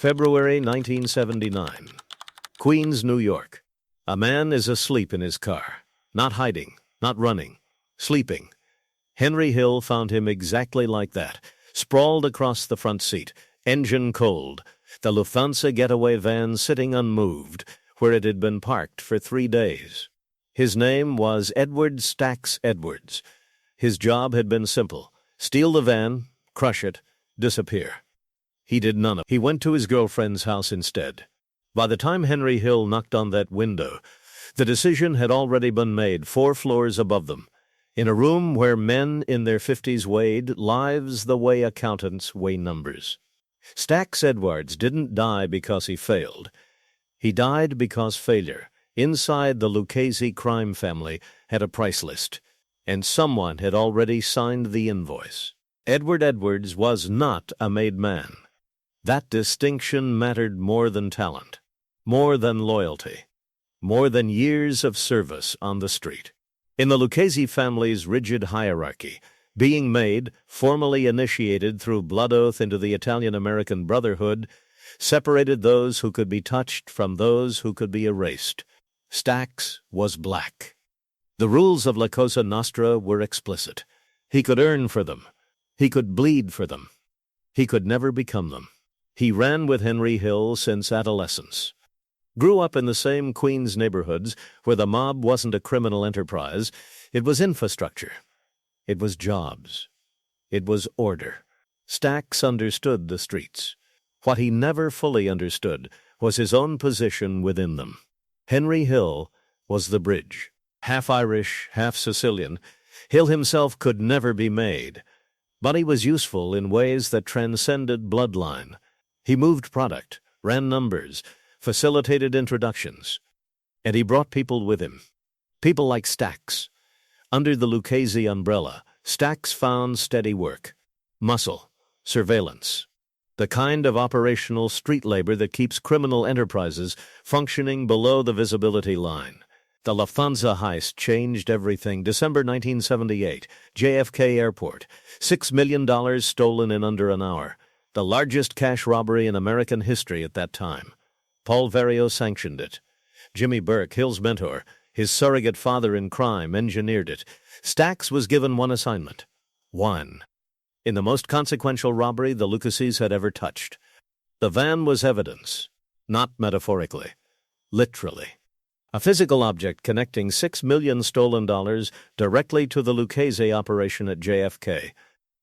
February 1979. Queens, New York. A man is asleep in his car. Not hiding, not running, sleeping. Henry Hill found him exactly like that, sprawled across the front seat, engine cold, the Lufthansa getaway van sitting unmoved, where it had been parked for 3 days. His name was Edward Stacks Edwards. His job had been simple: steal the van, crush it, disappear. He did none of it. He went to his girlfriend's house instead. By the time Henry Hill knocked on that window, the decision had already been made 4 floors above them, in a room where men in their 50s weighed lives the way accountants weigh numbers. Stacks Edwards didn't die because he failed. He died because failure, inside the Lucchese crime family, had a price list, and someone had already signed the invoice. Edward Edwards was not a made man. That distinction mattered more than talent, more than loyalty, more than years of service on the street. In the Lucchese family's rigid hierarchy, being made, formally initiated through blood oath into the Italian-American Brotherhood, separated those who could be touched from those who could be erased. Stacks was black. The rules of La Cosa Nostra were explicit. He could earn for them. He could bleed for them. He could never become them. He ran with Henry Hill since adolescence. Grew up in the same Queens neighborhoods where the mob wasn't a criminal enterprise. It was infrastructure. It was jobs. It was order. Stacks understood the streets. What he never fully understood was his own position within them. Henry Hill was the bridge. Half Irish, half Sicilian, Hill himself could never be made. But he was useful in ways that transcended bloodline. He moved product, ran numbers, facilitated introductions. And he brought people with him. People like Stacks. Under the Lucchese umbrella, Stacks found steady work, muscle, surveillance, the kind of operational street labor that keeps criminal enterprises functioning below the visibility line. The Lufthansa heist changed everything. December 1978, JFK Airport, $6 million stolen in under an hour, the largest cash robbery in American history at that time. Paul Vario sanctioned it. Jimmy Burke, Hill's mentor, his surrogate father in crime, engineered it. Stacks was given one assignment. One. In the most consequential robbery the Luccheses had ever touched. The van was evidence, not metaphorically, literally. A physical object connecting $6 million stolen dollars directly to the Lucchese operation at JFK.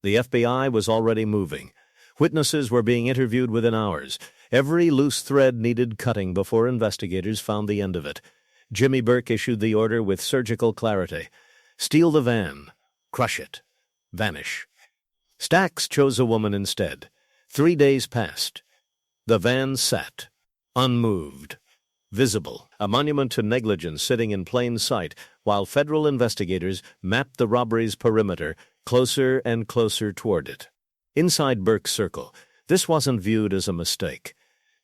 The FBI was already moving. Witnesses were being interviewed within hours. Every loose thread needed cutting before investigators found the end of it. Jimmy Burke issued the order with surgical clarity. Steal the van. Crush it. Vanish. Stacks chose a woman instead. 3 days passed. The van sat, unmoved, visible, a monument to negligence sitting in plain sight while federal investigators mapped the robbery's perimeter closer and closer toward it. Inside Burke's circle, this wasn't viewed as a mistake.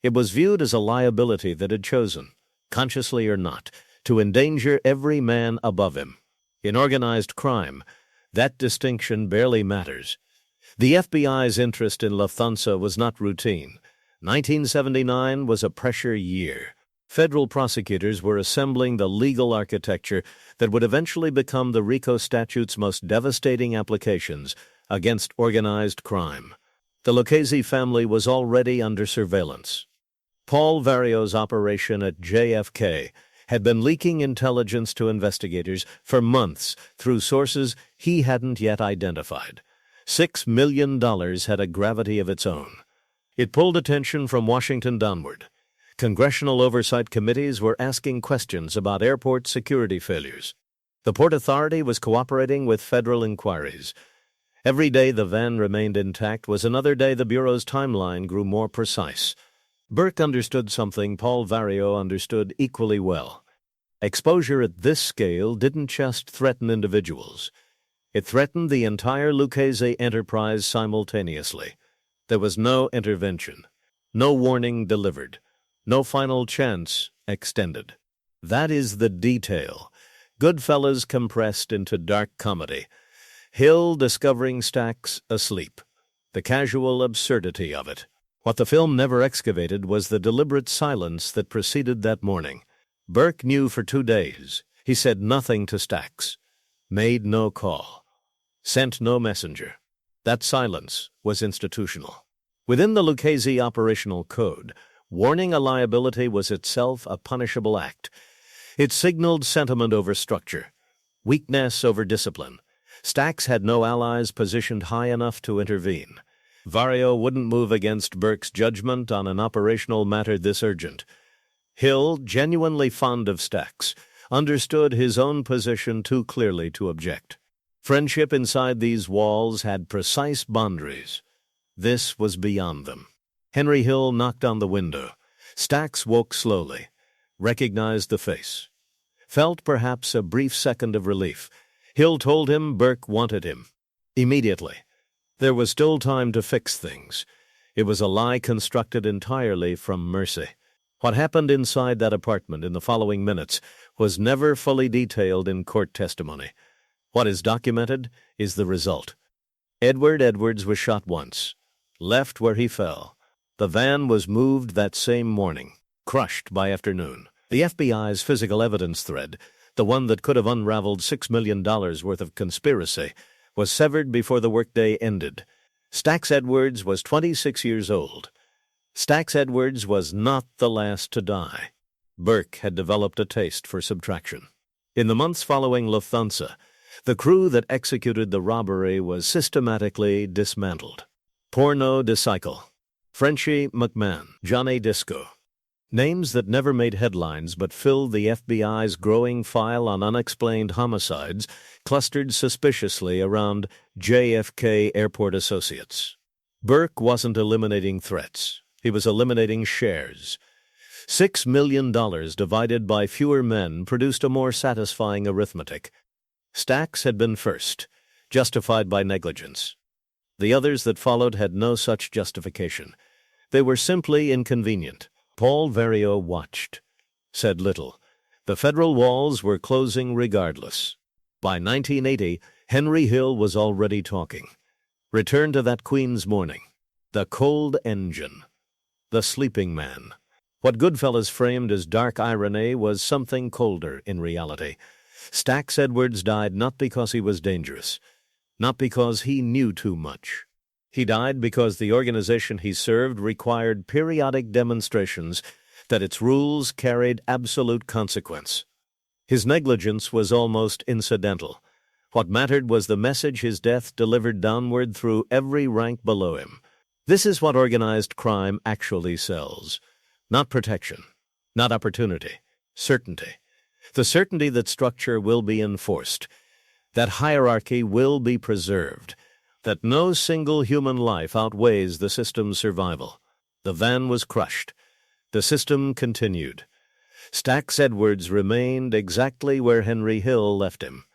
It was viewed as a liability that had chosen, consciously or not, to endanger every man above him. In organized crime, that distinction barely matters. The FBI's interest in Lufthansa was not routine. 1979 was a pressure year. Federal prosecutors were assembling the legal architecture that would eventually become the RICO statute's most devastating applications against organized crime. The Lucchese family was already under surveillance. Paul Vario's operation at JFK had been leaking intelligence to investigators for months through sources he hadn't yet identified. $6 million had a gravity of its own. It pulled attention from Washington downward. Congressional oversight committees were asking questions about airport security failures. The Port Authority was cooperating with federal inquiries. Every day the van remained intact was another day the Bureau's timeline grew more precise. Burke understood something Paul Vario understood equally well. Exposure at this scale didn't just threaten individuals. It threatened the entire Lucchese enterprise simultaneously. There was no intervention, no warning delivered, no final chance extended. That is the detail. Goodfellas compressed into dark comedy. Hill discovering Stacks asleep. The casual absurdity of it. What the film never excavated was the deliberate silence that preceded that morning. Burke knew for 2 days. He said nothing to Stacks, made no call, sent no messenger. That silence was institutional. Within the Lucchese operational code, warning a liability was itself a punishable act. It signaled sentiment over structure, weakness over discipline. Stacks had no allies positioned high enough to intervene. Vario wouldn't move against Burke's judgment on an operational matter this urgent. Hill, genuinely fond of Stacks, understood his own position too clearly to object. Friendship inside these walls had precise boundaries. This was beyond them. Henry Hill knocked on the window. Stacks woke slowly, recognized the face, felt perhaps a brief second of relief. Hill told him Burke wanted him. Immediately. There was still time to fix things. It was a lie constructed entirely from mercy. What happened inside that apartment in the following minutes was never fully detailed in court testimony. What is documented is the result. Edward Edwards was shot once, left where he fell. The van was moved that same morning, crushed by afternoon. The FBI's physical evidence thread, the one that could have unraveled $6 million worth of conspiracy, was severed before the workday ended. Stacks Edwards was 26 years old. Stacks Edwards was not the last to die. Burke had developed a taste for subtraction. In the months following Lufthansa, the crew that executed the robbery was systematically dismantled. Porno DeCycle, Frenchie McMahon, Johnny Disco. Names that never made headlines but filled the FBI's growing file on unexplained homicides clustered suspiciously around JFK Airport Associates. Burke wasn't eliminating threats. He was eliminating shares. $6 million divided by fewer men produced a more satisfying arithmetic. Stacks had been first, justified by negligence. The others that followed had no such justification. They were simply inconvenient. Paul Vario watched, said little. The federal walls were closing regardless. By 1980, Henry Hill was already talking. Return to that Queen's morning. The cold engine. The sleeping man. What Goodfellas framed as dark irony was something colder in reality. Stacks Edwards died not because he was dangerous, not because he knew too much. He died because the organization he served required periodic demonstrations that its rules carried absolute consequence. His negligence was almost incidental. What mattered was the message his death delivered downward through every rank below him. This is what organized crime actually sells. Not protection, not opportunity, certainty. The certainty that structure will be enforced, that hierarchy will be preserved, that no single human life outweighs the system's survival. The van was crushed. The system continued. Stacks Edwards remained exactly where Henry Hill left him.